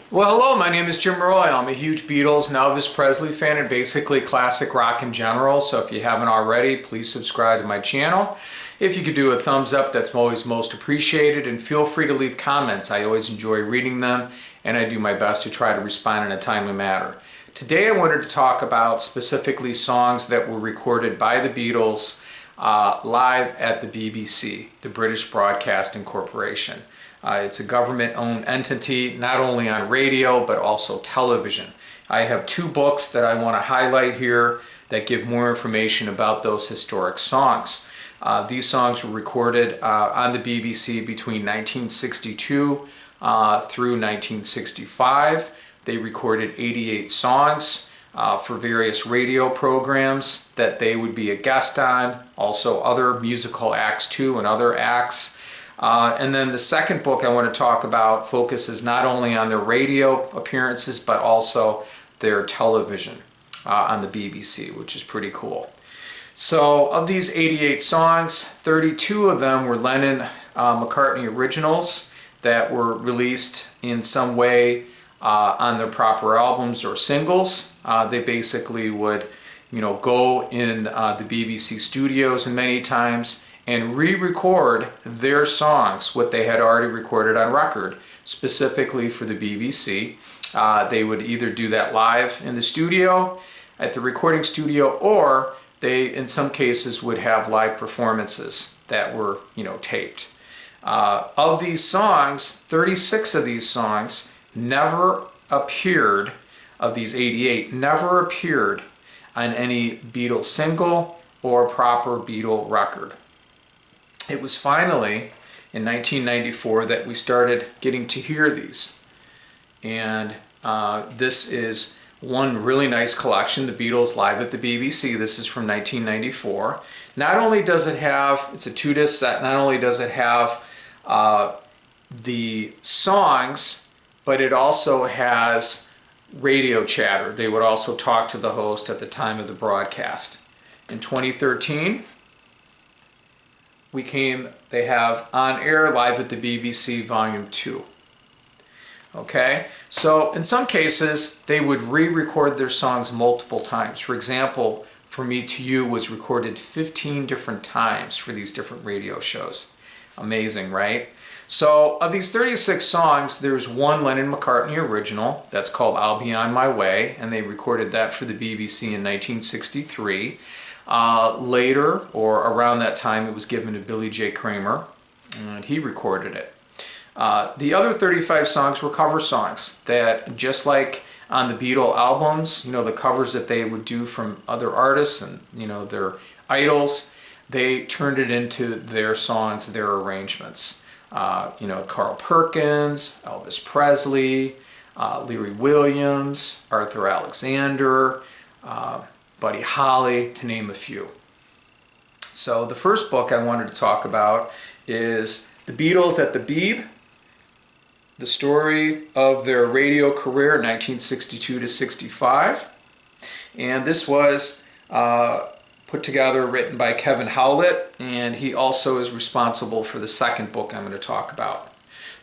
Well, hello, my name is Jim Roy. I'm a huge Beatles and Elvis Presley fan and basically classic rock in general. So if you haven't already, please subscribe to my channel. If you could do a thumbs up, that's always most appreciated. And feel free to leave comments. I always enjoy reading them and I do my best to try to respond in a timely manner. Today I wanted to talk about specifically songs that were recorded by the Beatles live at the BBC, the British Broadcasting Corporation. It's a government-owned entity, not only on radio, but also television. I have two books that I want to highlight here that give more information about those historic songs. These songs were recorded on the BBC between 1962 through 1965. They recorded 88 songs for various radio programs that they would be a guest on, also other musical acts too and other acts. And then the second book I want to talk about focuses not only on their radio appearances, but also their television on the BBC, which is pretty cool. So of these 88 songs, 32 of them were Lennon-McCartney originals that were released in some way on their proper albums or singles. They basically would, go in the BBC studios and many times and re-record their songs, what they had already recorded on record, specifically for the BBC. They would either do that live in the studio, at the recording studio, or they, in some cases, would have live performances that were, taped. Of these songs, 36 of these songs never appeared, of these 88, never appeared on any Beatles single or proper Beatle record. It was finally in 1994 that we started getting to hear these. And this is one really nice collection, the Beatles Live at the BBC. This is from 1994. Not only does it have, it's a 2-disc set, not only does it have the songs, but it also has radio chatter. They would also talk to the host at the time of the broadcast. In 2013, they have On Air Live at the BBC Volume 2. Okay, so in some cases, they would re-record their songs multiple times. For example, For Me to You was recorded 15 different times for these different radio shows. Amazing, right? So of these 36 songs, there's one Lennon-McCartney original that's called I'll Be On My Way, and they recorded that for the BBC in 1963. Later, or around that time, it was given to Billy J. Kramer, and he recorded it. The other 35 songs were cover songs that, just like on the Beatle albums, the covers that they would do from other artists and, their idols, they turned it into their songs, their arrangements. Carl Perkins, Elvis Presley, Leary Williams, Arthur Alexander, Buddy Holly, to name a few. So the first book I wanted to talk about is The Beatles at the Beeb, the story of their radio career, 1962 to 65. And this was put together, written by Kevin Howlett, and he also is responsible for the second book I'm going to talk about.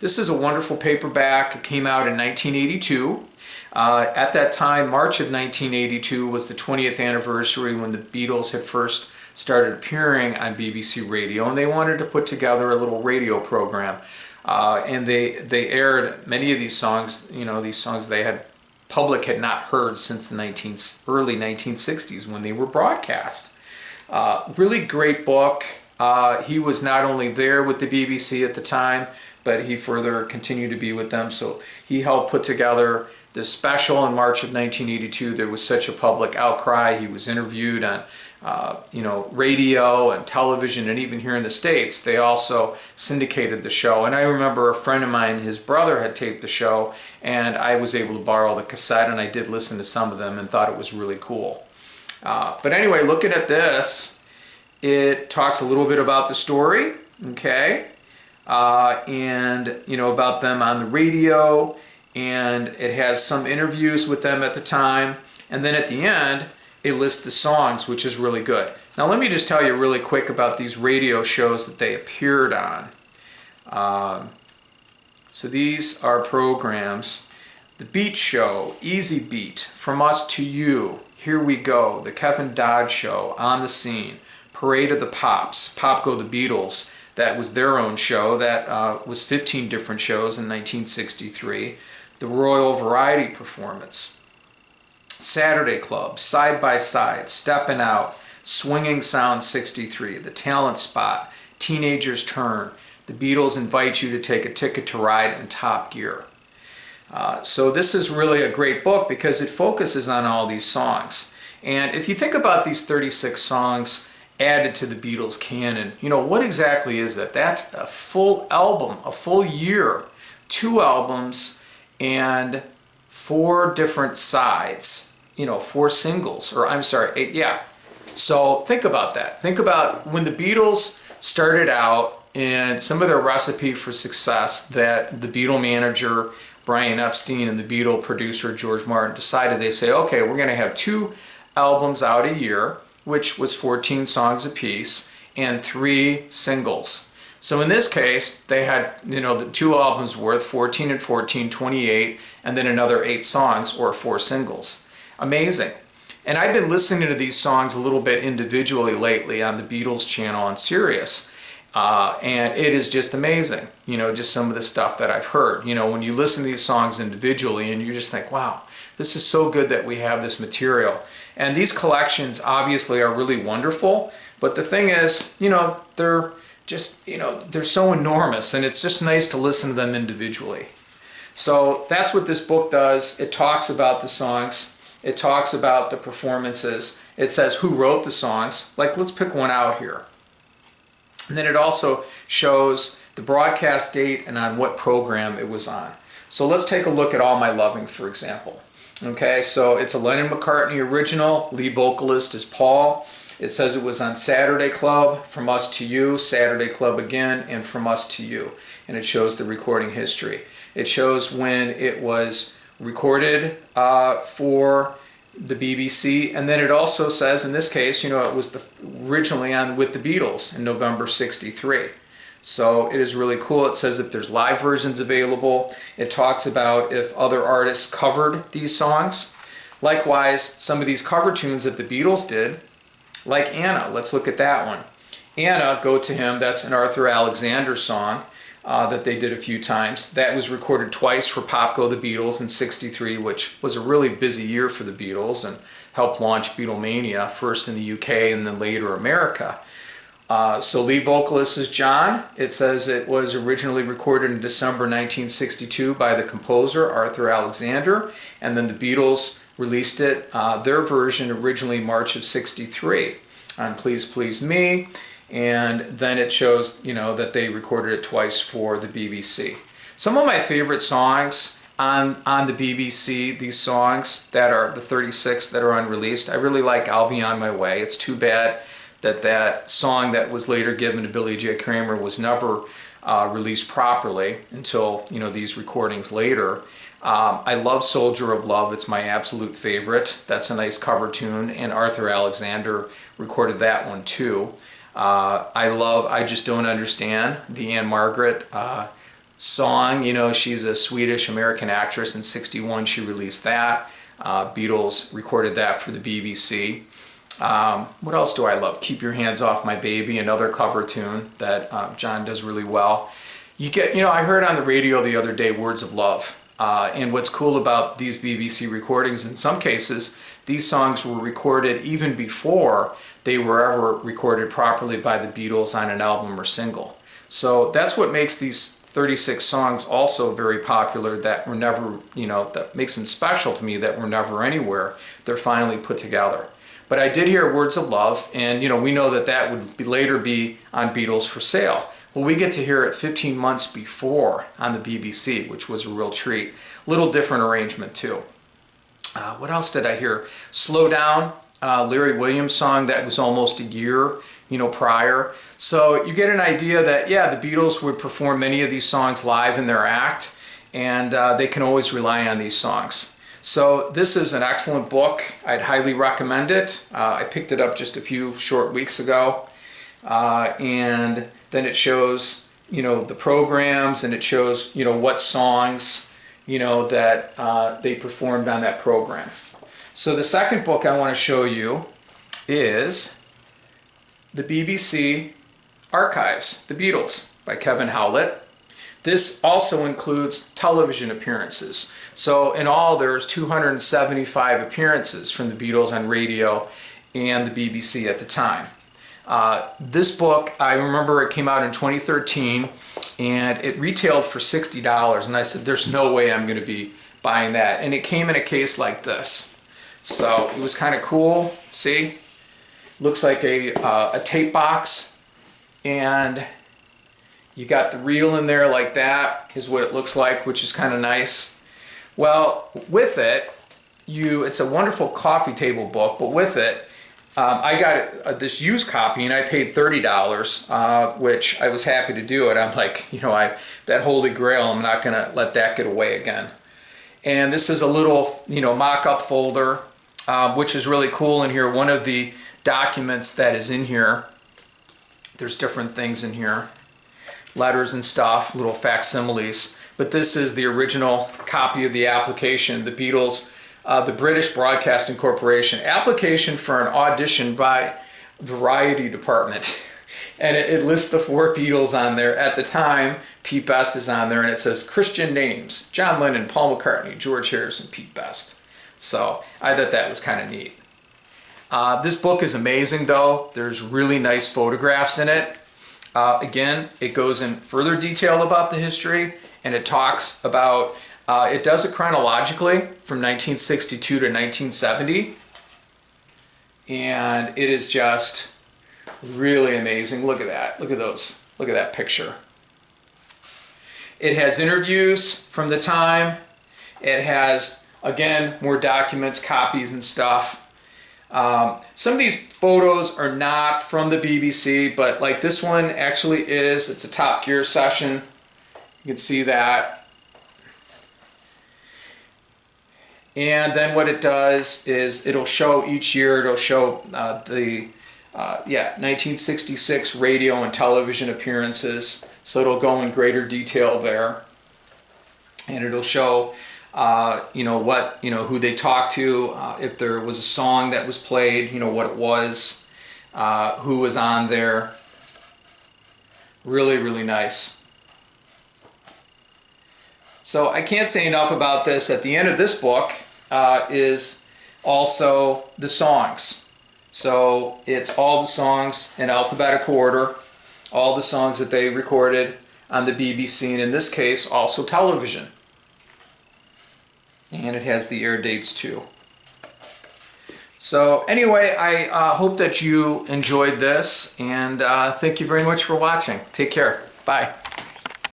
This is a wonderful paperback. It came out in 1982. At that time, March of 1982 was the 20th anniversary when the Beatles had first started appearing on BBC Radio, and they wanted to put together a little radio program. And they aired many of these songs, these songs public had not heard since the early 1960s when they were broadcast. Really great book. He was not only there with the BBC at the time, but he further continued to be with them. So he helped put together this special in March of 1982. There was such a public outcry. He was interviewed on radio and television, and even here in the States, they also syndicated the show. And I remember a friend of mine, his brother had taped the show, and I was able to borrow the cassette, and I did listen to some of them and thought it was really cool. But anyway, looking at this, it talks a little bit about the story, okay, and about them on the radio, and it has some interviews with them at the time, and then at the end, it lists the songs, which is really good. Now let me just tell you really quick about these radio shows that they appeared on. So these are programs The Beat Show, Easy Beat, From Us to You, Here We Go, The Kevin Dodge Show, On the Scene, Parade of the Pops, Pop Go the Beatles, that was their own show, that was 15 different shows in 1963, The Royal Variety Performance, Saturday Club, Side by Side, Steppin' Out, Swinging Sound 63, The Talent Spot, Teenager's Turn, The Beatles Invite You to Take a Ticket to Ride, and Top Gear. So this is really a great book because it focuses on all these songs. And if you think about these 36 songs added to the Beatles canon, you know, what exactly is that? That's a full album, a full year, 2 albums, and 4 different sides, you know, 4 singles, or I'm sorry, 8, yeah. So think about that. Think about when the Beatles started out and some of their recipe for success that the Beatle manager Brian Epstein and the Beatle producer George Martin decided. They say, okay, we're going to have 2 albums out a year, which was 14 songs apiece, and 3 singles. So in this case, they had, you know, the 2 albums worth, 14 and 14, 28, and then another 8 songs or 4 singles. Amazing. And I've been listening to these songs a little bit individually lately on the Beatles channel on Sirius. And it is just amazing, you know, just some of the stuff that I've heard. You know, when you listen to these songs individually and you just think, wow, this is so good that we have this material. And these collections obviously are really wonderful, but the thing is, you know, they're just, you know, they're so enormous and it's just nice to listen to them individually. So that's what this book does. It talks about the songs. It talks about the performances. It says who wrote the songs. Like, let's pick one out here. And then it also shows the broadcast date and on what program it was on. So let's take a look at All My Loving, for example. Okay, so it's a Lennon-McCartney original. Lead vocalist is Paul. It says it was on Saturday Club, From Us to You, Saturday Club again, and From Us to You. And it shows the recording history. It shows when it was recorded for the BBC, and then it also says, in this case, you know, it was originally on with the Beatles in November '63. So it is really cool. It says if there's live versions available. It talks about if other artists covered these songs. Likewise, some of these cover tunes that the Beatles did, like Anna. Let's look at that one. Anna, Go to Him, that's an Arthur Alexander song that they did a few times. That was recorded twice for Pop Go the Beatles in '63, which was a really busy year for the Beatles and helped launch Beatlemania, first in the UK and then later America. So lead vocalist is John. It says it was originally recorded in December 1962 by the composer Arthur Alexander, and then the Beatles released it, their version originally March of '63 on Please Please Me. And then it shows, you know, that they recorded it twice for the BBC. Some of my favorite songs on the BBC, these songs that are the 36 that are unreleased, I really like I'll Be On My Way. It's too bad that that song that was later given to Billy J. Kramer was never released properly until, you know, these recordings later. I love Soldier of Love. It's my absolute favorite. That's a nice cover tune, and Arthur Alexander recorded that one too. I love I Just Don't Understand, the Anne Margaret song. You know, she's a Swedish-American actress. In '61 she released that. Beatles recorded that for the BBC. What else do I love? Keep Your Hands Off My Baby, another cover tune that John does really well. You know, I heard on the radio the other day Words of Love. And what's cool about these BBC recordings, in some cases, these songs were recorded even before they were ever recorded properly by the Beatles on an album or single. So that's what makes these 36 songs also very popular, that were never, you know, that makes them special to me, that were never anywhere. They're finally put together. But I did hear Words of Love, and, you know, we know that that would later be on Beatles for Sale. Well, we get to hear it 15 months before on the BBC, which was a real treat. Little different arrangement too. What else did I hear? Slow Down, Larry Williams song that was almost a year, you know, prior. So you get an idea that, yeah, the Beatles would perform many of these songs live in their act, and they can always rely on these songs. So this is an excellent book. I'd highly recommend it. I picked it up just a few short weeks ago, and then it shows, you know, the programs, and it shows, you know, what songs, that they performed on that program. So the second book I want to show you is the BBC Archives, The Beatles by Kevin Howlett. This also includes television appearances. So in all, there's 275 appearances from the Beatles on radio and the BBC at the time. This book, I remember it came out in 2013 and it retailed for $60, and I said there's no way I'm going to be buying that, and it came in a case like this. So it was kind of cool. See, looks like a tape box, and you got the reel in there like that is what it looks like, which is kind of nice. Well, with it, it's a wonderful coffee table book, but with it, I got this used copy and I paid $30, which I was happy to do it. I'm like, that holy grail, I'm not going to let that get away again. And this is a little, mock-up folder, which is really cool in here. One of the documents that is in here, there's different things in here, letters and stuff, little facsimiles. But this is the original copy of the application, the Beatles, the British Broadcasting Corporation application for an audition by Variety Department. And it lists the 4 Beatles on there. At the time, Pete Best is on there, and it says Christian names: John Lennon, Paul McCartney, George Harrison, Pete Best. So I thought that was kind of neat. This book is amazing, though. There's really nice photographs in it. Again, it goes in further detail about the history, and it talks about, it does it chronologically from 1962 to 1970. And it is just really amazing. Look at that. Look at those. Look at that picture. It has interviews from the time. It has, again, more documents, copies and stuff. Some of these photos are not from the BBC, but like this one actually is. It's a Top Gear session. You can see that. And then what it does is it'll show each year, it'll show the 1966 radio and television appearances. So it'll go in greater detail there. And it'll show who they talked to, if there was a song that was played, what it was, who was on there. Really, really nice. So I can't say enough about this. At the end of this book is also the songs. So it's all the songs in alphabetical order, all the songs that they recorded on the BBC, and in this case also television. And it has the air dates too. So anyway, I hope that you enjoyed this, and thank you very much for watching. Take care. Bye.